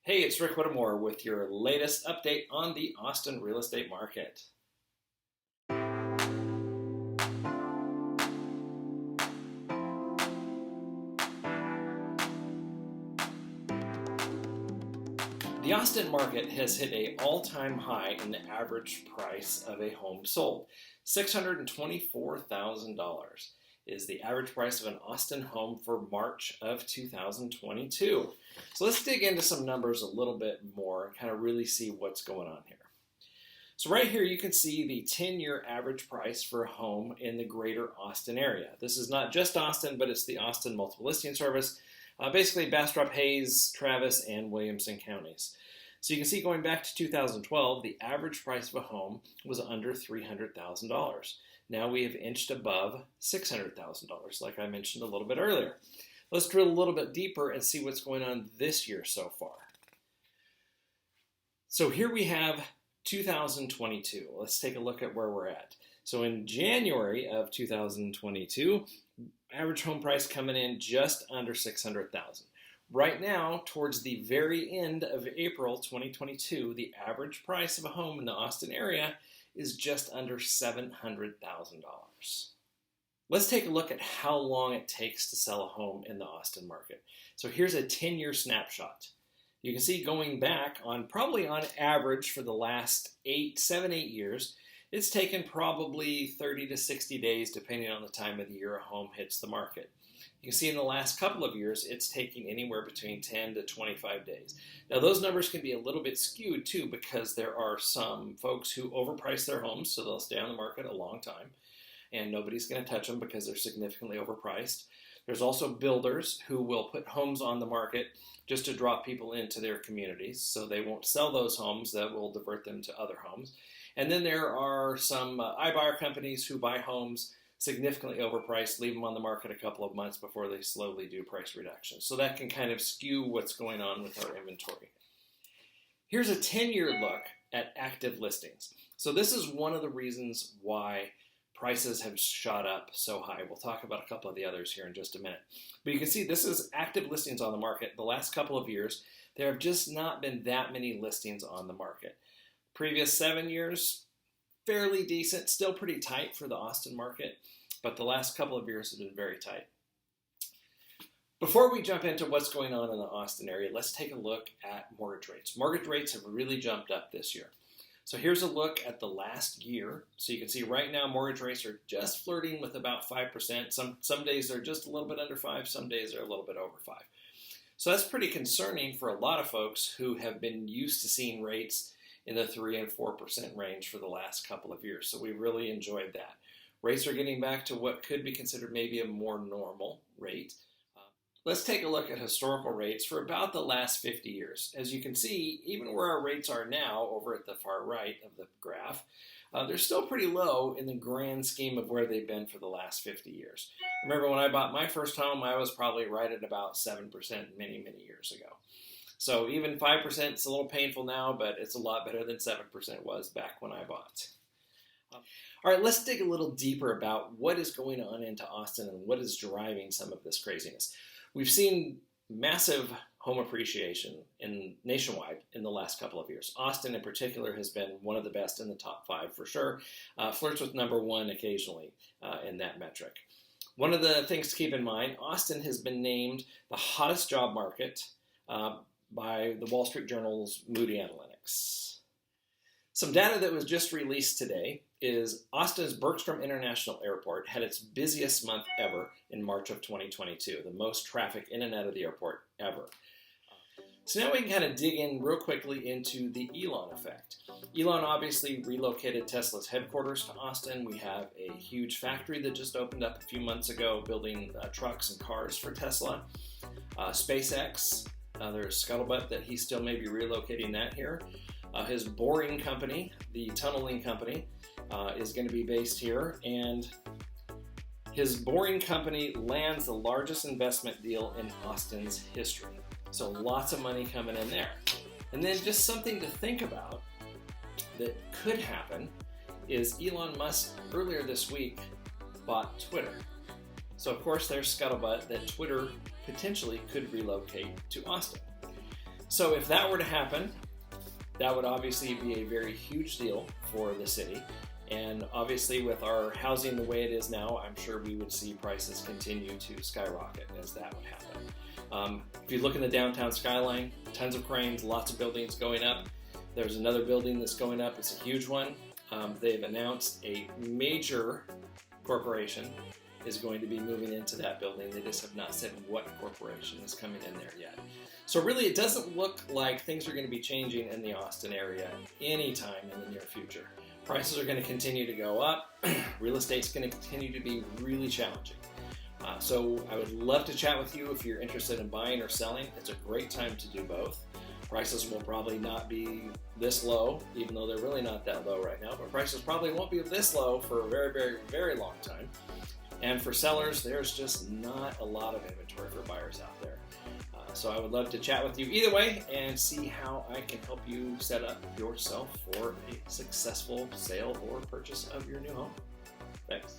Hey, it's Rick Whittemore with your latest update on the Austin real estate market. The Austin market has hit an all-time high in the average price of a home sold. $624,000 is the average price of an Austin home for March of 2022. So let's dig into some numbers a little bit more and kind of really see what's going on here. So right here you can see the 10-year average price for a home in the greater Austin area. This is not just Austin, but it's the Austin Multiple Listing Service, basically Bastrop, Hayes, Travis, and Williamson counties. So you can see going back to 2012, the average price of a home was under $300,000. Now we have inched above $600,000, like I mentioned a little bit earlier. Let's drill a little bit deeper and see what's going on this year so far. So here we have 2022. Let's take a look at where we're at. So in January of 2022, average home price coming in just under $600,000. Right now, towards the very end of April 2022, the average price of a home in the Austin area is just under $700,000. Let's take a look at how long it takes to sell a home in the Austin market. So here's a 10-year snapshot. You can see going back probably on average for the last 7, 8 years, it's taken probably 30 to 60 days depending on the time of the year a home hits the market. You can see in the last couple of years, it's taking anywhere between 10 to 25 days. Now those numbers can be a little bit skewed too because there are some folks who overprice their homes, so they'll stay on the market a long time and nobody's going to touch them because they're significantly overpriced. There's also builders who will put homes on the market just to draw people into their communities, so they won't sell those homes, that will divert them to other homes. And then there are some iBuyer companies who buy homes significantly overpriced, leave them on the market a couple of months before they slowly do price reductions. So that can kind of skew what's going on with our inventory. Here's a 10-year look at active listings. So this is one of the reasons why prices have shot up so high. We'll talk about a couple of the others here in just a minute. But you can see this is active listings on the market. The last couple of years, there have just not been that many listings on the market. Previous 7 years, fairly decent, still pretty tight for the Austin market, but the last couple of years have been very tight. Before we jump into what's going on in the Austin area, let's take a look at mortgage rates. Mortgage rates have really jumped up this year. So here's a look at the last year. So you can see right now mortgage rates are just flirting with about 5%. Some days they're just a little bit under 5, some days they're a little bit over 5. So that's pretty concerning for a lot of folks who have been used to seeing rates in the 3 and 4% range for the last couple of years. So we really enjoyed that. Rates are getting back to what could be considered maybe a more normal rate. Let's take a look at historical rates for about the last 50 years. As you can see, even where our rates are now over at the far right of the graph, they're still pretty low in the grand scheme of where they've been for the last 50 years. Remember when I bought my first home, I was probably right at about 7% many, many years ago. So even 5% is a little painful now, but it's a lot better than 7% was back when I bought. All right, let's dig a little deeper about what is going on into Austin and what is driving some of this craziness. We've seen massive home appreciation nationwide in the last couple of years. Austin in particular has been one of the best in the top 5 for sure. Flirts with number 1 occasionally in that metric. One of the things to keep in mind, Austin has been named the hottest job market by the Wall Street Journal's Moody Analytics. Some data that was just released today is Austin's Bergstrom International Airport had its busiest month ever in March of 2022, the most traffic in and out of the airport ever. So now we can kind of dig in real quickly into the Elon effect. Elon obviously relocated Tesla's headquarters to Austin. We have a huge factory that just opened up a few months ago building trucks and cars for Tesla. SpaceX, there's scuttlebutt that he still may be relocating that here. His boring company, the tunneling company, is going to be based here, and his boring company lands the largest investment deal in Austin's history. So lots of money coming in there. And then just something to think about that could happen is Elon Musk earlier this week bought Twitter. So of course there's scuttlebutt that Twitter potentially could relocate to Austin. So if that were to happen, that would obviously be a very huge deal for the city. And obviously with our housing the way it is now, I'm sure we would see prices continue to skyrocket as that would happen. If you look in the downtown skyline, tons of cranes, lots of buildings going up. There's another building that's going up. It's a huge one. They've announced a major corporation is going to be moving into that building. They just have not said what corporation is coming in there yet. So really, it doesn't look like things are going to be changing in the Austin area anytime in the near future. Prices are going to continue to go up. Real estate's going to continue to be really challenging. So I would love to chat with you if you're interested in buying or selling. It's a great time to do both. Prices will probably not be this low, even though they're really not that low right now, but prices probably won't be this low for a very, very, very long time. And for sellers, there's just not a lot of inventory for buyers out there. So I would love to chat with you either way and see how I can help you set up yourself for a successful sale or purchase of your new home. Thanks.